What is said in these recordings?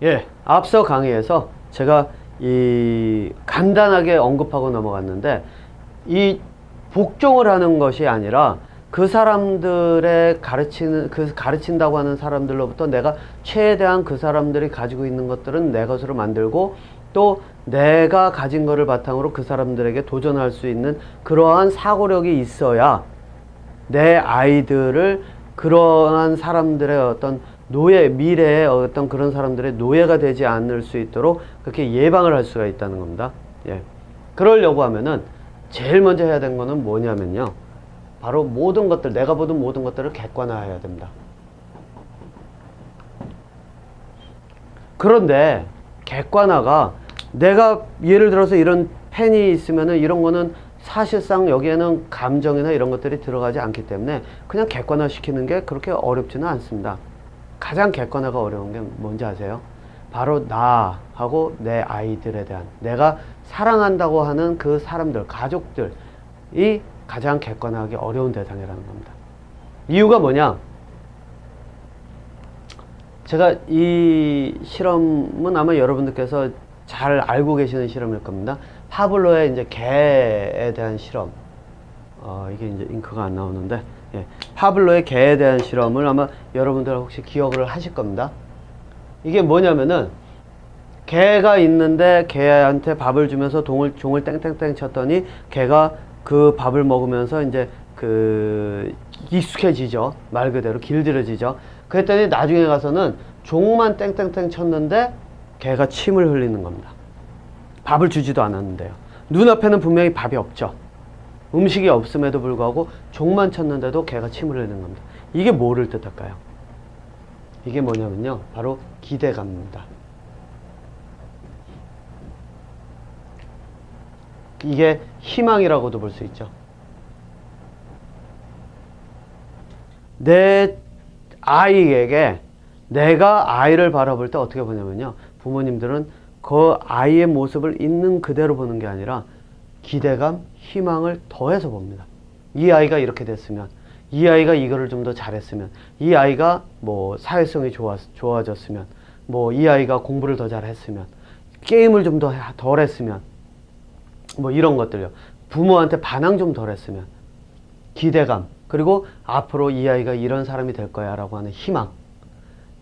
예, 앞서 강의에서 제가 이 간단하게 언급하고 넘어갔는데, 이 복종을 하는 것이 아니라 그 사람들의 가르친다고 하는 사람들로부터 내가 최대한 그 사람들이 가지고 있는 것들은 내 것으로 만들고, 또 내가 가진 것을 바탕으로 그 사람들에게 도전할 수 있는 그러한 사고력이 있어야 내 아이들을 그러한 사람들의 어떤 미래의 어떤 그런 사람들의 노예가 되지 않을 수 있도록 그렇게 예방을 할 수가 있다는 겁니다. 예. 그러려고 하면은 제일 먼저 해야 되는 거는 뭐냐면요, 바로 모든 것들, 내가 보던 모든 것들을 객관화해야 됩니다. 그런데 객관화가, 내가 예를 들어서 이런 펜이 있으면은 이런 거는 사실상 여기에는 감정이나 이런 것들이 들어가지 않기 때문에 그냥 객관화 시키는 게 그렇게 어렵지는 않습니다. 가장 객관화가 어려운 게 뭔지 아세요? 바로 나하고 내 아이들에 대한, 내가 사랑한다고 하는 그 사람들, 가족들이 가장 객관화하기 어려운 대상이라는 겁니다. 이유가 뭐냐? 제가 이 실험은 아마 여러분들께서 잘 알고 계시는 실험일 겁니다. 파블로의 이제 개에 대한 실험. 이게 이제 잉크가 안 나오는데, 예. 파블로의 개에 대한 실험을 아마 여러분들 혹시 기억을 하실 겁니다. 이게 뭐냐면은, 개가 있는데 개한테 밥을 주면서 종을 땡땡땡 쳤더니 개가 그 밥을 먹으면서 이제 익숙해지죠. 말 그대로 길들여지죠. 그랬더니 나중에 가서는 종만 땡땡땡 쳤는데 개가 침을 흘리는 겁니다. 밥을 주지도 않았는데요. 눈앞에는 분명히 밥이 없죠. 음식이 없음에도 불구하고 종만 쳤는데도 개가 침을 흘리는 겁니다. 이게 뭐를 뜻할까요? 이게 뭐냐면요, 바로 기대감입니다. 이게 희망이라고도 볼 수 있죠. 내 아이에게, 내가 아이를 바라볼 때 어떻게 보냐면요, 부모님들은 그 아이의 모습을 있는 그대로 보는 게 아니라 기대감, 희망을 더해서 봅니다. 이 아이가 이렇게 됐으면, 이 아이가 이거를 좀 더 잘했으면, 이 아이가 뭐 사회성이 좋아졌으면, 뭐 이 아이가 공부를 더 잘했으면, 게임을 좀 더 덜 했으면, 뭐 이런 것들요. 부모한테 반항 좀 덜 했으면, 기대감, 그리고 앞으로 이 아이가 이런 사람이 될 거야 라고 하는 희망,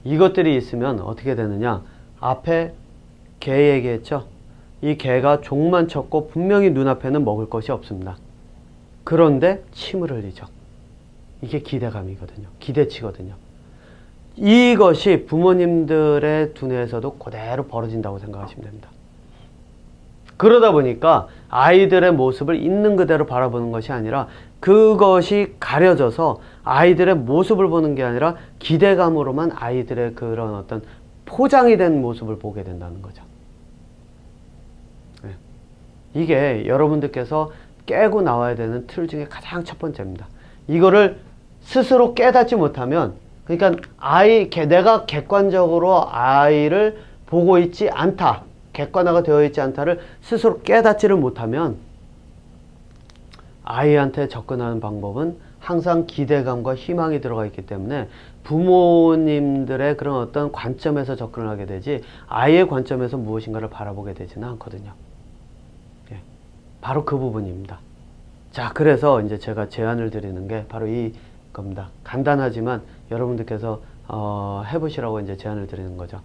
이것들이 있으면 어떻게 되느냐, 앞에 개 얘기했죠. 이 개가 종만 쳤고 분명히 눈앞에는 먹을 것이 없습니다. 그런데 침을 흘리죠. 이게 기대감이거든요. 기대치거든요. 이것이 부모님들의 두뇌에서도 그대로 벌어진다고 생각하시면 됩니다. 그러다 보니까 아이들의 모습을 있는 그대로 바라보는 것이 아니라, 그것이 가려져서 아이들의 모습을 보는 게 아니라 기대감으로만 아이들의 그런 어떤 포장이 된 모습을 보게 된다는 거죠. 네. 이게 여러분들께서 깨고 나와야 되는 틀 중에 가장 첫 번째입니다. 이거를 스스로 깨닫지 못하면, 그러니까 내가 객관적으로 아이를 보고 있지 않다, 객관화가 되어 있지 않다를 스스로 깨닫지를 못하면 아이한테 접근하는 방법은 항상 기대감과 희망이 들어가 있기 때문에 부모님들의 그런 어떤 관점에서 접근을 하게 되지, 아이의 관점에서 무엇인가를 바라보게 되지는 않거든요. 예, 바로 그 부분입니다. 자, 그래서 이제 제가 제안을 드리는 게 바로 이겁니다. 간단하지만 여러분들께서 해보시라고 이제 제안을 드리는 거죠.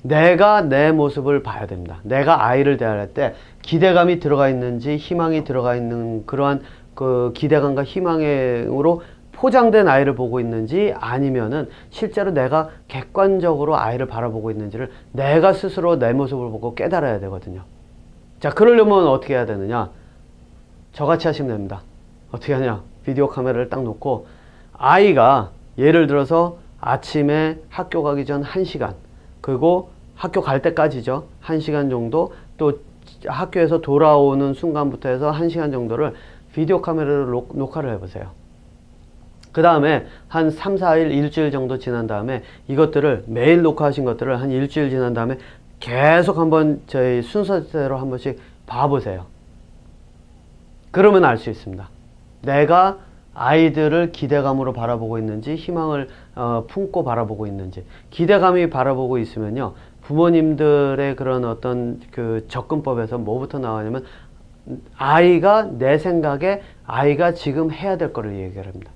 내가 내 모습을 봐야 됩니다. 내가 아이를 대할 때 기대감이 들어가 있는지, 희망이 들어가 있는 그러한 그 기대감과 희망으로 포장된 아이를 보고 있는지, 아니면은 실제로 내가 객관적으로 아이를 바라보고 있는지를 내가 스스로 내 모습을 보고 깨달아야 되거든요. 자, 그러려면 어떻게 해야 되느냐? 저같이 하시면 됩니다. 어떻게 하냐? 비디오 카메라를 딱 놓고, 아이가 예를 들어서 아침에 학교 가기 전 1시간, 그리고 학교 갈 때까지죠. 1시간 정도, 또 학교에서 돌아오는 순간부터 해서 1시간 정도를 비디오 카메라로 녹화를 해보세요. 그 다음에 한 3, 4일, 일주일 정도 지난 다음에 이것들을, 매일 녹화하신 것들을 한 일주일 지난 다음에 계속 한번 저희 순서대로 한 번씩 봐보세요. 그러면 알 수 있습니다. 내가 아이들을 기대감으로 바라보고 있는지, 희망을 품고 바라보고 있는지. 기대감이 바라보고 있으면요, 부모님들의 그런 어떤 그 접근법에서 뭐부터 나오냐면 아이가 내 생각에 아이가 지금 해야 될 거를 얘기를 합니다.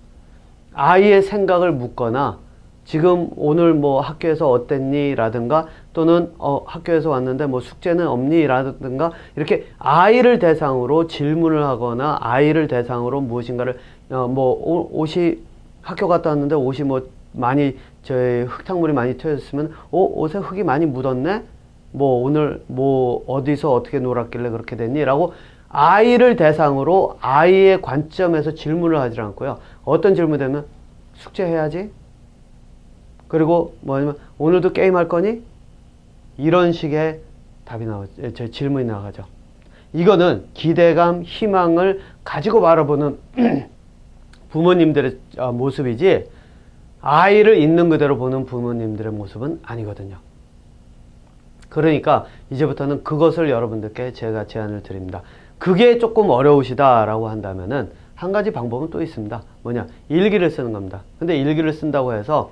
아이의 생각을 묻거나 지금 오늘 뭐 학교에서 어땠니? 라든가 또는 학교에서 왔는데 뭐 숙제는 없니? 라든가 이렇게 아이를 대상으로 질문을 하거나 아이를 대상으로 무엇인가를 뭐 옷이 학교 갔다 왔는데 옷이 뭐 많이 저희 흙탕물이 많이 튀어있으면 옷에 흙이 많이 묻었네? 뭐 오늘 뭐 어디서 어떻게 놀았길래 그렇게 됐니? 라고 아이를 대상으로 아이의 관점에서 질문을 하지 않고요. 어떤 질문이 되면 숙제해야지? 그리고 뭐냐면 오늘도 게임할 거니? 이런 식의 답이 나오죠. 질문이 나가죠. 이거는 기대감, 희망을 가지고 바라보는 부모님들의 모습이지 아이를 있는 그대로 보는 부모님들의 모습은 아니거든요. 그러니까 이제부터는 그것을 여러분들께 제가 제안을 드립니다. 그게 조금 어려우시다라고 한다면은 한 가지 방법은 또 있습니다. 뭐냐? 일기를 쓰는 겁니다. 근데 일기를 쓴다고 해서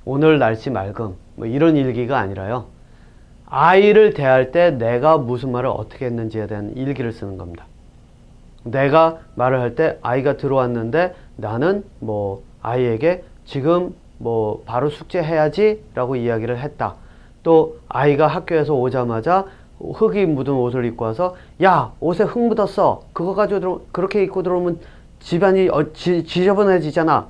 오늘 날씨 맑음 뭐 이런 일기가 아니라요. 아이를 대할 때 내가 무슨 말을 어떻게 했는지에 대한 일기를 쓰는 겁니다. 내가 말을 할 때 아이가 들어왔는데 나는 뭐 아이에게 지금 뭐 바로 숙제해야지 라고 이야기를 했다. 또 아이가 학교에서 오자마자 흙이 묻은 옷을 입고 와서 야 옷에 흙 묻었어 그거 가지고 그렇게 입고 들어오면 집안이 지저분해지잖아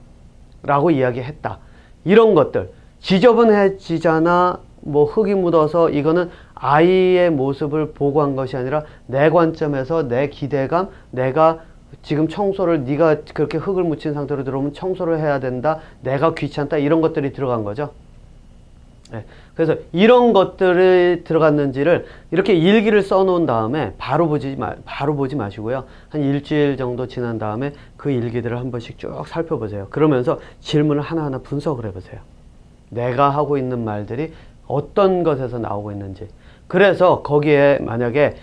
라고 이야기했다. 이런 것들 지저분해지잖아 뭐 흙이 묻어서 이거는 아이의 모습을 보고 한 것이 아니라 내 관점에서 내 기대감 내가 지금 청소를 네가 그렇게 흙을 묻힌 상태로 들어오면 청소를 해야 된다 내가 귀찮다 이런 것들이 들어간 거죠. 네. 그래서 이런 것들이 들어갔는지를 이렇게 일기를 써놓은 다음에 바로 보지 마시고요. 한 일주일 정도 지난 다음에 그 일기들을 한 번씩 쭉 살펴보세요. 그러면서 질문을 하나하나 분석을 해보세요. 내가 하고 있는 말들이 어떤 것에서 나오고 있는지. 그래서 거기에 만약에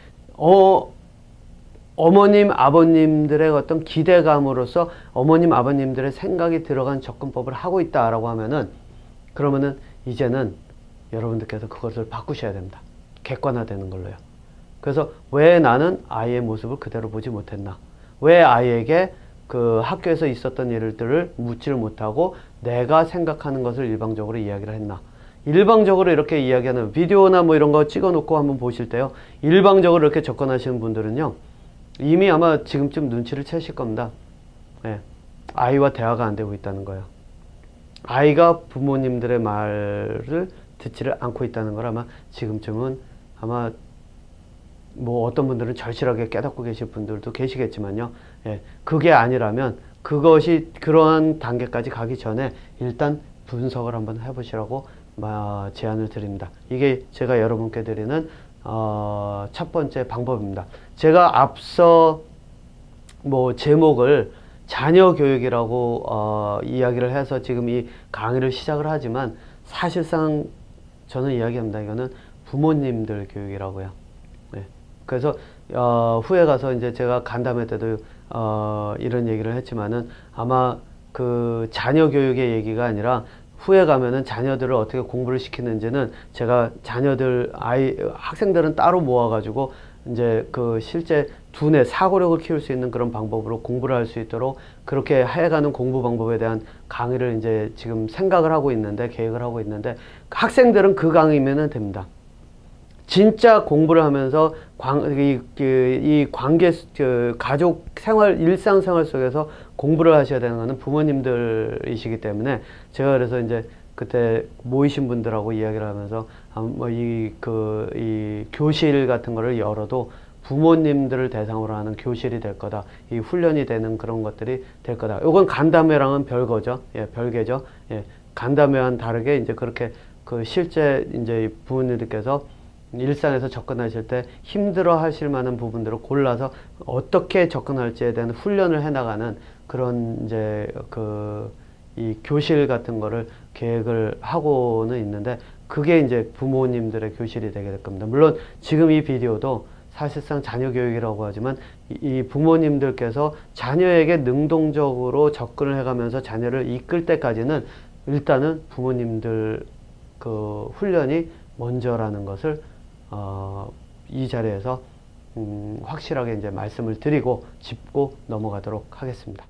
어머님, 아버님들의 어떤 기대감으로서 어머님, 아버님들의 생각이 들어간 접근법을 하고 있다라고 하면은 그러면은 이제는 여러분들께서 그것을 바꾸셔야 됩니다. 객관화되는 걸로요. 그래서 왜 나는 아이의 모습을 그대로 보지 못했나? 왜 아이에게 그 학교에서 있었던 일들을 묻지를 못하고 내가 생각하는 것을 일방적으로 이야기를 했나? 일방적으로 이렇게 이야기하는 비디오나 뭐 이런 거 찍어 놓고 한번 보실 때요. 일방적으로 이렇게 접근하시는 분들은요. 이미 아마 지금쯤 눈치를 채실 겁니다. 네. 아이와 대화가 안 되고 있다는 거예요. 아이가 부모님들의 말을 듣지를 않고 있다는 걸 아마 지금쯤은 아마 뭐 어떤 분들은 절실하게 깨닫고 계실 분들도 계시겠지만요. 예, 그게 아니라면 그것이 그러한 단계까지 가기 전에 일단 분석을 한번 해보시라고 제안을 드립니다. 이게 제가 여러분께 드리는 첫 번째 방법입니다. 제가 앞서 뭐 제목을 자녀 교육이라고 이야기를 해서 지금 이 강의를 시작을 하지만 사실상 저는 이야기합니다. 이거는 부모님들 교육이라고요. 네. 그래서 후에 가서 이제 제가 간담회 때도 이런 얘기를 했지만은 아마 그 자녀 교육의 얘기가 아니라 후에 가면은 자녀들을 어떻게 공부를 시키는지는 제가 학생들은 따로 모아가지고 이제 그 실제 두뇌 사고력을 키울 수 있는 그런 방법으로 공부를 할 수 있도록 그렇게 해가는 공부 방법에 대한 강의를 이제 지금 생각을 하고 있는데 계획을 하고 있는데 학생들은 그 강의면은 됩니다. 진짜 공부를 하면서 이 관계 가족 생활 일상생활 속에서 공부를 하셔야 되는 것은 부모님들이시기 때문에 제가 그래서 이제 그때 모이신 분들하고 이야기를 하면서 이 교실 같은 거를 열어도 부모님들을 대상으로 하는 교실이 될 거다. 이 훈련이 되는 그런 것들이 될 거다. 이건 간담회랑은 별거죠. 예, 별개죠. 예, 간담회와는 다르게 이제 그렇게 그 실제 이제 부모님들께서 일상에서 접근하실 때 힘들어 하실 만한 부분들을 골라서 어떻게 접근할지에 대한 훈련을 해 나가는 그런 이제 이 교실 같은 거를 계획을 하고는 있는데 그게 이제 부모님들의 교실이 되게 될 겁니다. 물론 지금 이 비디오도 사실상 자녀 교육이라고 하지만 이 부모님들께서 자녀에게 능동적으로 접근을 해가면서 자녀를 이끌 때까지는 일단은 부모님들 그 훈련이 먼저라는 것을 이 자리에서 확실하게 이제 말씀을 드리고 짚고 넘어가도록 하겠습니다.